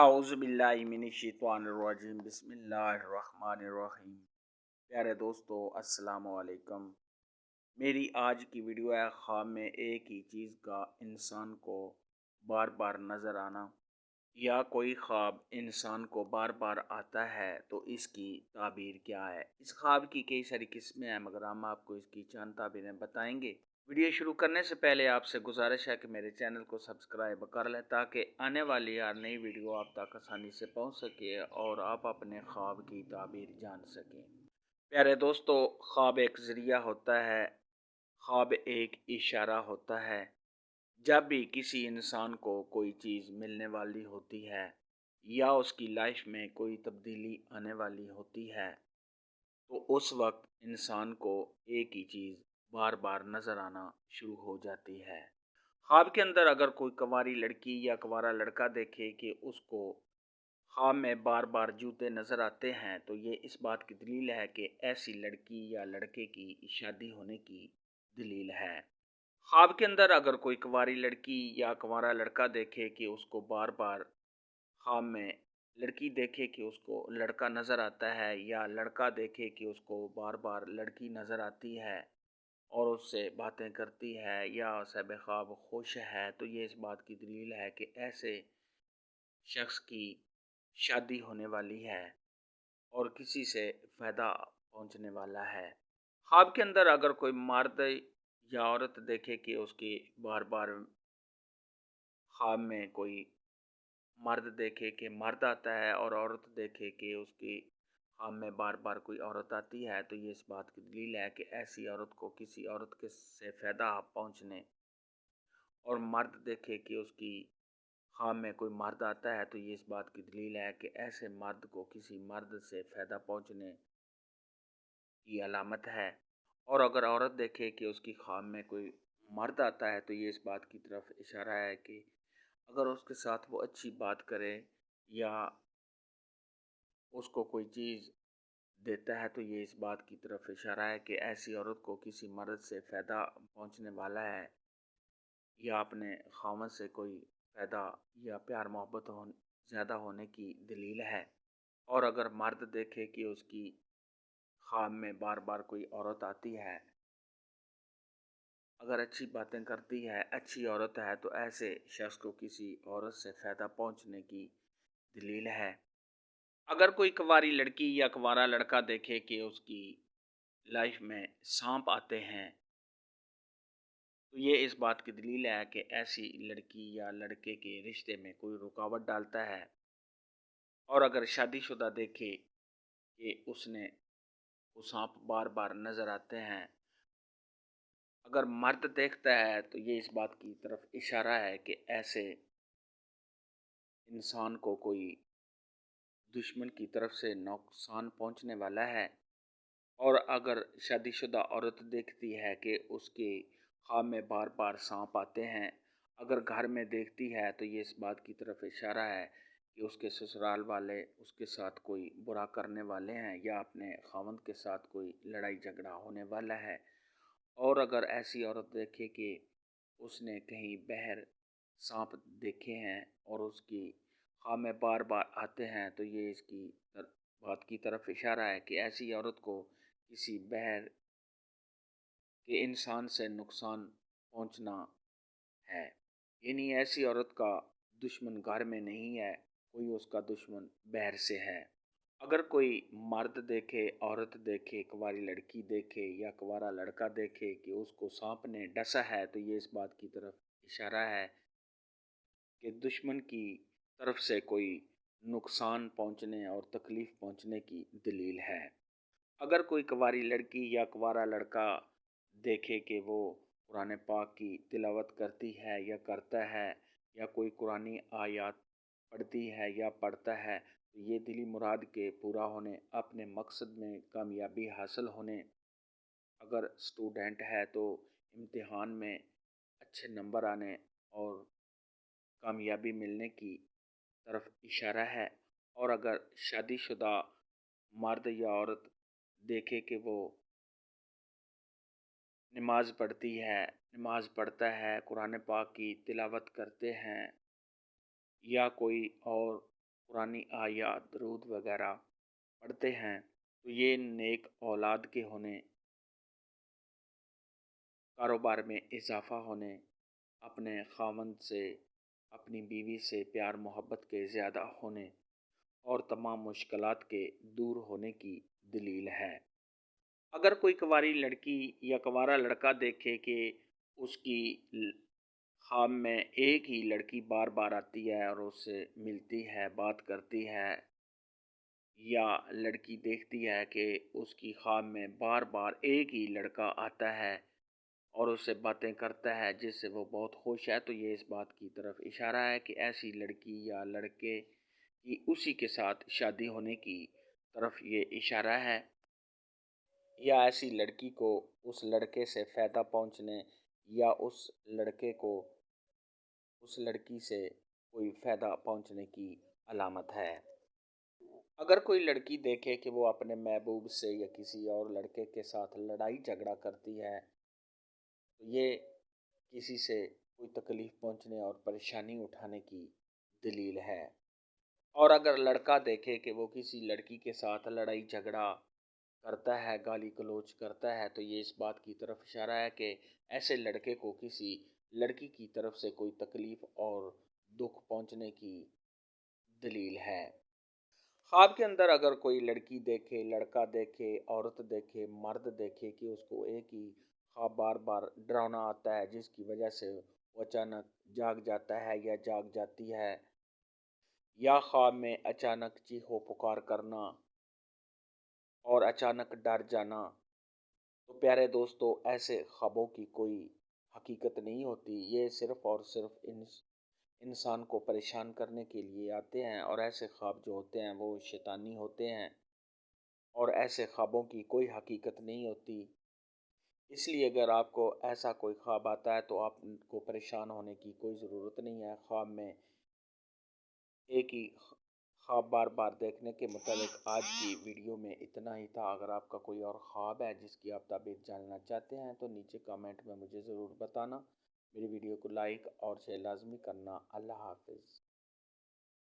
اعوذ باللہ من الشیطان الرجیم بسم اللہ الرحمن الرحیم۔ پیارے دوستو السلام علیکم۔ میری آج کی ویڈیو ہے خواب میں ایک ہی چیز کا انسان کو بار بار نظر آنا، یا کوئی خواب انسان کو بار بار آتا ہے تو اس کی تعبیر کیا ہے۔ اس خواب کی کئی ساری قسمیں ہیں مگر ہم آپ کو اس کی چند تعبیریں بتائیں گے۔ ویڈیو شروع کرنے سے پہلے آپ سے گزارش ہے کہ میرے چینل کو سبسکرائب کر لیں تاکہ آنے والی ہر نئی ویڈیو آپ تک آسانی سے پہنچ سکے اور آپ اپنے خواب کی تعبیر جان سکیں۔ پیارے دوستو، خواب ایک ذریعہ ہوتا ہے، خواب ایک اشارہ ہوتا ہے۔ جب بھی کسی انسان کو کوئی چیز ملنے والی ہوتی ہے یا اس کی لائف میں کوئی تبدیلی آنے والی ہوتی ہے تو اس وقت انسان کو ایک ہی چیز بار بار نظر آنا شروع ہو جاتی ہے۔ خواب کے اندر اگر کوئی کنواری لڑکی یا کنوارا لڑکا دیکھے کہ اس کو خواب میں بار بار جوتے نظر آتے ہیں تو یہ اس بات کی دلیل ہے کہ ایسی لڑکی یا لڑکے کی شادی ہونے کی دلیل ہے۔ خواب کے اندر اگر کوئی کنواری لڑکی یا کنوارا لڑکا دیکھے کہ اس کو بار بار خواب میں لڑکی دیکھے کہ اس کو لڑکا نظر آتا ہے یا لڑکا دیکھے کہ اس کو بار بار لڑکی نظر آتی ہے اور اس سے باتیں کرتی ہے یا صاحب خواب خوش ہے تو یہ اس بات کی دلیل ہے کہ ایسے شخص کی شادی ہونے والی ہے اور کسی سے فائدہ پہنچنے والا ہے۔ خواب کے اندر اگر کوئی مرد یا عورت دیکھے کہ اس کی بار بار خواب میں کوئی مرد دیکھے کہ مرد آتا ہے اور عورت دیکھے کہ اس کی خواب میں بار بار کوئی عورت آتی ہے تو یہ اس بات کی دلیل ہے کہ ایسی عورت کو کسی عورت کے سے فائدہ پہنچنے، اور مرد دیکھے کہ اس کی خواب میں کوئی مرد آتا ہے تو یہ اس بات کی دلیل ہے کہ ایسے مرد کو کسی مرد سے فائدہ پہنچنے کی علامت ہے، اور اگر عورت دیکھے کہ اس کی خواب میں کوئی مرد آتا ہے تو یہ اس بات کی طرف اشارہ ہے کہ اگر اس کے ساتھ وہ اچھی بات کرے یا اس کو کوئی چیز دیتا ہے تو یہ اس بات کی طرف اشارہ ہے کہ ایسی عورت کو کسی مرد سے فائدہ پہنچنے والا ہے یا اپنے خاوند سے کوئی فائدہ یا پیار محبت زیادہ ہونے کی دلیل ہے۔ اور اگر مرد دیکھے کہ اس کی خواب میں بار بار کوئی عورت آتی ہے، اگر اچھی باتیں کرتی ہے، اچھی عورت ہے تو ایسے شخص کو کسی عورت سے فائدہ پہنچنے کی دلیل ہے۔ اگر کوئی کنواری لڑکی یا کنوارا لڑکا دیکھے کہ اس کی لائف میں سانپ آتے ہیں تو یہ اس بات کی دلیل ہے کہ ایسی لڑکی یا لڑکے کے رشتے میں کوئی رکاوٹ ڈالتا ہے۔ اور اگر شادی شدہ دیکھے کہ اس نے وہ سانپ بار بار نظر آتے ہیں، اگر مرد دیکھتا ہے تو یہ اس بات کی طرف اشارہ ہے کہ ایسے انسان کو کوئی دشمن کی طرف سے نقصان پہنچنے والا ہے۔ اور اگر شادی شدہ عورت دیکھتی ہے کہ اس کے خواب میں بار بار سانپ آتے ہیں، اگر گھر میں دیکھتی ہے تو یہ اس بات کی طرف اشارہ ہے کہ اس کے سسرال والے اس کے ساتھ کوئی برا کرنے والے ہیں یا اپنے خاوند کے ساتھ کوئی لڑائی جھگڑا ہونے والا ہے۔ اور اگر ایسی عورت دیکھے کہ اس نے کہیں باہر سانپ دیکھے ہیں اور اس کی خواب میں بار بار آتے ہیں تو یہ اس کی بات کی طرف اشارہ ہے کہ ایسی عورت کو کسی باہر کے انسان سے نقصان پہنچنا ہے، یعنی ایسی عورت کا دشمن گھر میں نہیں ہے، کوئی اس کا دشمن باہر سے ہے۔ اگر کوئی مرد دیکھے، عورت دیکھے، کنواری لڑکی دیکھے یا کنوارا لڑکا دیکھے کہ اس کو سانپ نے ڈسا ہے تو یہ اس بات کی طرف اشارہ ہے کہ دشمن کی طرف سے کوئی نقصان پہنچنے اور تکلیف پہنچنے کی دلیل ہے۔ اگر کوئی کنواری لڑکی یا کنوارا لڑکا دیکھے کہ وہ قرآن پاک کی تلاوت کرتی ہے یا کرتا ہے یا کوئی قرآنی آیات پڑھتی ہے یا پڑھتا ہے تو یہ دلی مراد کے پورا ہونے، اپنے مقصد میں کامیابی حاصل ہونے، اگر اسٹوڈنٹ ہے تو امتحان میں اچھے نمبر آنے اور کامیابی ملنے کی طرف اشارہ ہے۔ اور اگر شادی شدہ مرد یا عورت دیکھے کہ وہ نماز پڑھتی ہے، نماز پڑھتا ہے، قرآن پاک کی تلاوت کرتے ہیں یا کوئی اور قرآنی آیات درود وغیرہ پڑھتے ہیں تو یہ نیک اولاد کے ہونے، کاروبار میں اضافہ ہونے، اپنے خاوند سے، اپنی بیوی سے پیار محبت کے زیادہ ہونے اور تمام مشکلات کے دور ہونے کی دلیل ہے۔ اگر کوئی کنواری لڑکی یا کنوارا لڑکا دیکھے کہ اس کی خواب میں ایک ہی لڑکی بار بار آتی ہے اور اس سے ملتی ہے، بات کرتی ہے، یا لڑکی دیکھتی ہے کہ اس کی خواب میں بار بار ایک ہی لڑکا آتا ہے اور اس سے باتیں کرتا ہے جس سے وہ بہت خوش ہے، تو یہ اس بات کی طرف اشارہ ہے کہ ایسی لڑکی یا لڑکے کی اسی کے ساتھ شادی ہونے کی طرف یہ اشارہ ہے، یا ایسی لڑکی کو اس لڑکے سے فائدہ پہنچنے یا اس لڑکے کو اس لڑکی سے کوئی فائدہ پہنچنے کی علامت ہے۔ اگر کوئی لڑکی دیکھے کہ وہ اپنے محبوب سے یا کسی اور لڑکے کے ساتھ لڑائی جھگڑا کرتی ہے تو یہ کسی سے کوئی تکلیف پہنچنے اور پریشانی اٹھانے کی دلیل ہے۔ اور اگر لڑکا دیکھے کہ وہ کسی لڑکی کے ساتھ لڑائی جھگڑا کرتا ہے، گالی گلوچ کرتا ہے، تو یہ اس بات کی طرف اشارہ ہے کہ ایسے لڑکے کو کسی لڑکی کی طرف سے کوئی تکلیف اور دکھ پہنچنے کی دلیل ہے۔ خواب کے اندر اگر کوئی لڑکی دیکھے، لڑکا دیکھے، عورت دیکھے، مرد دیکھے کہ اس کو ایک ہی خواب بار بار ڈراؤنا آتا ہے جس کی وجہ سے وہ اچانک جاگ جاتا ہے یا جاگ جاتی ہے، یا خواب میں اچانک چیخو پکار کرنا اور اچانک ڈر جانا، تو پیارے دوستو ایسے خوابوں کی کوئی حقیقت نہیں ہوتی، یہ صرف اور صرف انسان کو پریشان کرنے کے لیے آتے ہیں، اور ایسے خواب جو ہوتے ہیں وہ شیطانی ہوتے ہیں، اور ایسے خوابوں کی کوئی حقیقت نہیں ہوتی۔ اس لیے اگر آپ کو ایسا کوئی خواب آتا ہے تو آپ کو پریشان ہونے کی کوئی ضرورت نہیں ہے۔ خواب میں ایک ہی خواب بار بار دیکھنے کے متعلق آج کی ویڈیو میں اتنا ہی تھا۔ اگر آپ کا کوئی اور خواب ہے جس کی آپ تعبیر جاننا چاہتے ہیں تو نیچے کامنٹ میں مجھے ضرور بتانا۔ میری ویڈیو کو لائک اور شیئر لازمی کرنا۔ اللہ حافظ۔